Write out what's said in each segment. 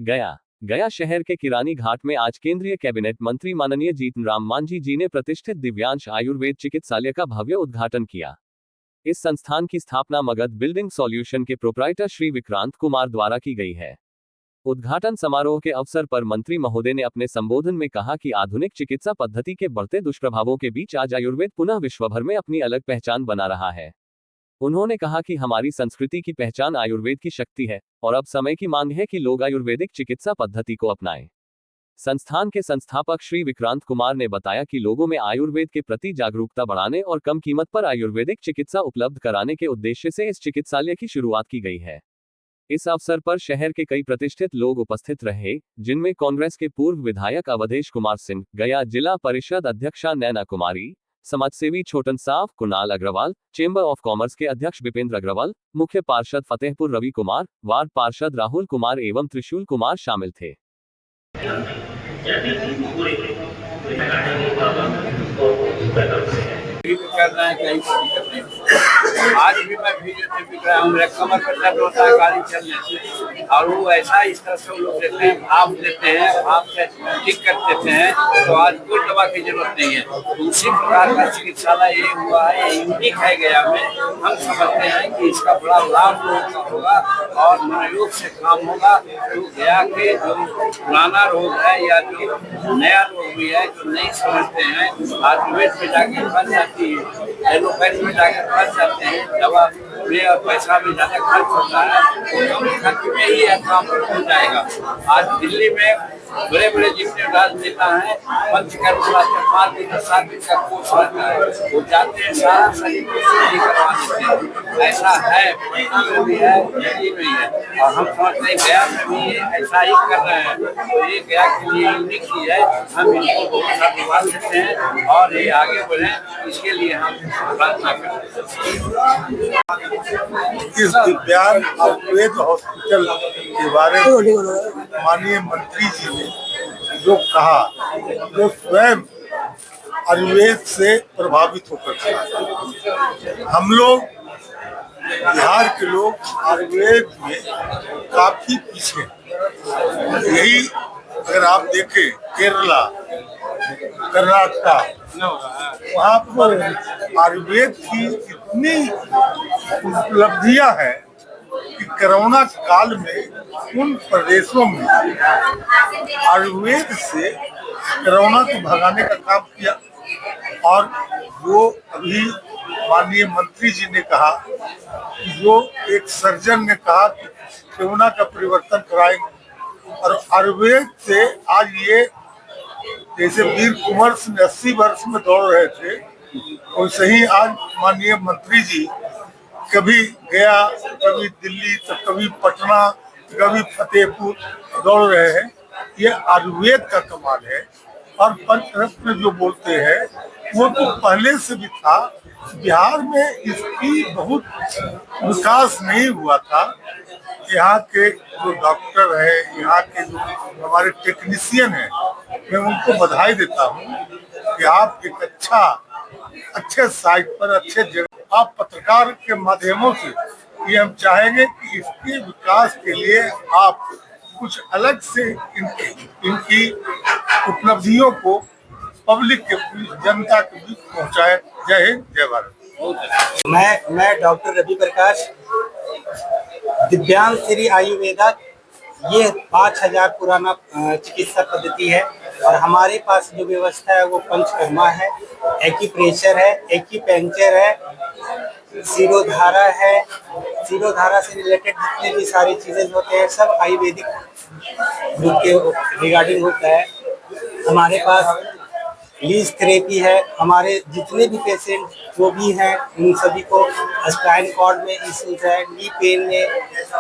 गया शहर के किरानी घाट में आज केंद्रीय कैबिनेट मंत्री माननीय जीतन राम मांझी जी ने प्रतिष्ठित दिव्यांश आयुर्वेद चिकित्सालय का भव्य उद्घाटन किया। इस संस्थान की स्थापना मगध बिल्डिंग सॉल्यूशन के प्रोप्राइटर श्री विक्रांत कुमार द्वारा की गई है। उद्घाटन समारोह के अवसर पर मंत्री महोदय ने अपने संबोधन में कहा कि आधुनिक चिकित्सा पद्धति के बढ़ते दुष्प्रभावों के बीच आज आयुर्वेद पुनः विश्वभर में अपनी अलग पहचान बना रहा है। उन्होंने कहा कि हमारी संस्कृति की पहचान आयुर्वेद की शक्ति है और अब समय की मांग है कि लोग आयुर्वेदिक चिकित्सा पद्धति को अपनाएं। संस्थान के संस्थापक श्री विक्रांत कुमार ने बताया कि लोगों में आयुर्वेद के प्रति जागरूकता बढ़ाने और कम कीमत पर आयुर्वेदिक चिकित्सा उपलब्ध कराने के उद्देश्य से इस चिकित्सालय की शुरुआत की गई है। इस अवसर पर शहर के कई प्रतिष्ठित लोग उपस्थित रहे, जिनमें कांग्रेस के पूर्व विधायक अवधेश कुमार सिंह, गया जिला परिषद अध्यक्षा नैना कुमारी, समाजसेवी छोटन साफ, Kunal Agarwal, chamber of commerce के अध्यक्ष विपेंद्र अग्रवाल, मुख्य पार्षद फतेहपुर रवि कुमार, वार्ड पार्षद राहुल कुमार एवं त्रिशूल कुमार शामिल थे। कर रहे हैं, कहीं कोई दिक्कत नहीं। आज भी मैं फिजियोथेरेपी कर रहा हूँ, मेरा कमर पर दर्द होता है गाड़ी चलने से, और वो ऐसा इस तरह से लोग देते हैं, भाप देते हैं, भाप से ठीक कर देते हैं, तो आज कोई दवा की जरूरत नहीं है। तो उसी प्रकार का चिकित्सालय ये हुआ है, ये यूनिक है गया में। हम समझते हैं कि इसका बड़ा लाभ लोगों का होगा और मनोयोग से काम होगा। तो गया के जो पुराना रोग है या जो नया रोग भी है, जो नहीं समझते हैं, आयुर्वेद में जाके फंस जाती है, एलोपैथ में जाकर फंस जाते हैं, दवा में और पैसा भी ज्यादा खर्च होता है, तो कम खर्च में ही यह काम हो जाएगा। आज दिल्ली में बड़े बड़े जितने राजनेता हैं, पंचकर्मा 5 दिन 7 दिन का कोर्स रहता है, वो जाते हैं सारा शरीर को शुद्धि करवा देते हैं। ऐसा है, पटना में भी है, दिल्ली में है, और हम समझते हैं गया में भी ऐसा ही कर रहे हैं। तो ये गया के लिए यूनिक चीज है, हम इनको धन्यवाद देते हैं और ये आगे बढ़े, इसके लिए हम प्रार्थना करते हैं। इस दिव्यांग आयुर्वेद हॉस्पिटल के बारे में माननीय मंत्री जी ने जो कहा, जो स्वयं आयुर्वेद से प्रभावित होकर चला। हम लोग बिहार के लोग आयुर्वेद में काफी पीछे। यही अगर आप देखें केरला, कर्नाटक, वहाँ पर आयुर्वेद की इतनी उपलब्धियां हैं कि कोरोना काल में उन प्रदेशों में आयुर्वेद से कोरोना को भगाने का काम किया। और जो अभी माननीय मंत्री जी ने कहा, जो एक सर्जन ने कहा कि कोरोना का परिवर्तन कराएंगे, और आयुर्वेद से आज ये जैसे वीर कुंवर 80 वर्ष में दौड़ रहे थे, वैसे ही आज माननीय मंत्री जी कभी गया, कभी दिल्ली, तो कभी पटना, कभी फतेहपुर दौड़ रहे हैं। ये आयुर्वेद का कमाल है। और पंचरत्न जो बोलते हैं वो तो पहले से भी था, बिहार में इसकी बहुत विकास नहीं हुआ था। यहाँ के जो डॉक्टर है, यहाँ के जो हमारे टेक्नीशियन हैं, मैं उनको बधाई देता हूँ कि आप एक अच्छे साइट पर, अच्छे जगह, आप पत्रकार के माध्यमों से ये हम चाहेंगे कि इसके विकास के लिए आप कुछ अलग से इनकी उपलब्धियों को पब्लिक के बीच, जनता के बीच पहुँचाए। जय हिंद, जय भारत। मैं डॉक्टर रवि प्रकाश, दिव्यांग श्री आयुर्वेदा, ये 5000 पुराना चिकित्सा पद्धति है और हमारे पास जो व्यवस्था है वो पंचकर्मा है, एक्यूप्रेशर है, एक्यूपेंचर है, शिरोधारा है। शिरोधारा से रिलेटेड जितने भी सारी चीजें होते हैं सब आयुर्वेदिक ग्रुप के रिगार्डिंग होता है। हमारे पास लीज थेरेपी है। हमारे जितने भी पेशेंट जो भी हैं उन सभी को स्पाइन कॉर्ड में इश्यूज है, नी पेन में,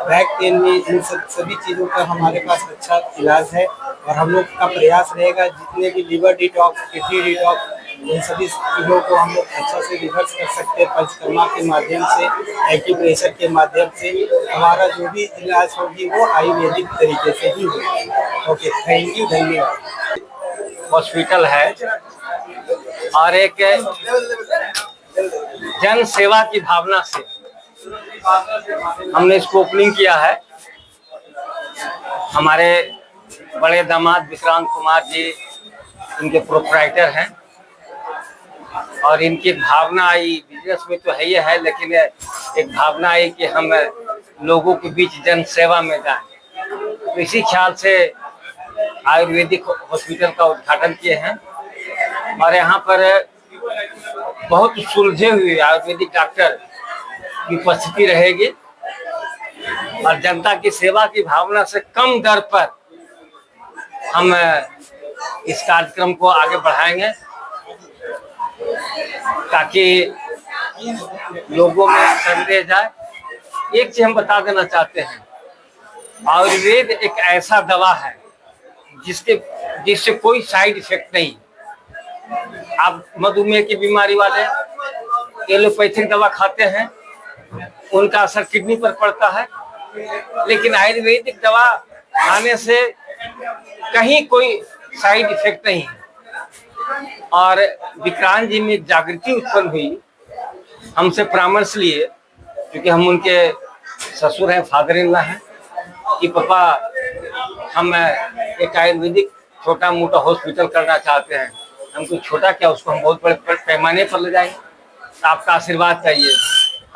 बैक पेन में, इन सभी चीज़ों का हमारे पास अच्छा इलाज है। और हम लोग का प्रयास रहेगा जितने भी लिवर डिटॉक्स, किडनी डिटॉक्स, इन सभी चीज़ों को हम लोग अच्छा से रिवर्स कर सकते हैं पंचकर्मा के माध्यम से, एक्यूप्रेशर के माध्यम से। हमारा जो भी इलाज होगी वो आयुर्वेदिक तरीके से ही होगी। ओके, थैंक यू, धन्यवाद। हॉस्पिटल है और एक जन सेवा की भावना से हमने इसको ओपनिंग किया है। हमारे बड़े दामाद विक्रांत कुमार जी इनके प्रोप्राइटर हैं और इनकी भावना आई, बिजनेस में तो है ही है, लेकिन एक भावना आई कि हम लोगों के बीच जन सेवा में जाएं। तो इसी ख्याल से आयुर्वेदिक हॉस्पिटल का उद्घाटन किए हैं और यहाँ पर बहुत सुलझे हुए आयुर्वेदिक डॉक्टर की उपस्थिति रहेगी और जनता की सेवा की भावना से कम दर पर हम इस कार्यक्रम को आगे बढ़ाएंगे ताकि लोगों में संदेह जाए। एक चीज हम बता देना चाहते हैं, आयुर्वेद एक ऐसा दवा है जिससे कोई साइड इफेक्ट नहीं। आप मधुमेह की बीमारी वाले एलोपैथिक दवा खाते हैं, उनका असर किडनी पर पड़ता है, लेकिन आयुर्वेदिक दवा खाने से कहीं कोई साइड इफेक्ट नहीं है। और विक्रांत जी में जागृति उत्पन्न हुई, हमसे परामर्श लिए, क्योंकि हम उनके ससुर हैं, फादर इन लॉ हैं, कि पापा हम एक आयुर्वेदिक छोटा मोटा हॉस्पिटल करना चाहते हैं। हमको छोटा क्या, उसको हम बहुत बड़े पैमाने पर ले जाएंगे। तो आपका आशीर्वाद चाहिए।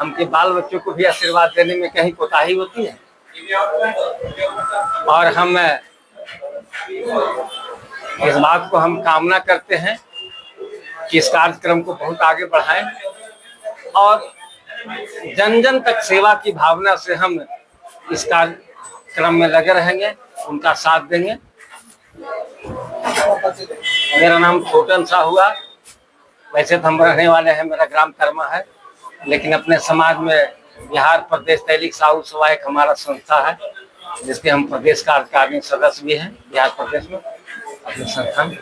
हमके बाल बच्चों को भी आशीर्वाद देने में कहीं कोताही होती है और हम इस बात को हम कामना करते हैं कि इस कार्यक्रम को बहुत आगे बढ़ाएं और जन जन तक सेवा की भावना से हम इस कार्यक्रम में लगे रहेंगे, उनका साथ देंगे। मेरा नाम छोटन सा हुआ। वैसे तो हम रहने वाले हैं, मेरा ग्राम कर्मा है, लेकिन अपने समाज में बिहार प्रदेश तैलिक साहू सभा एक हमारा संस्था है, जिसके हम प्रदेश कार्यकारिणी सदस्य भी हैं बिहार प्रदेश में अपने संस्थान।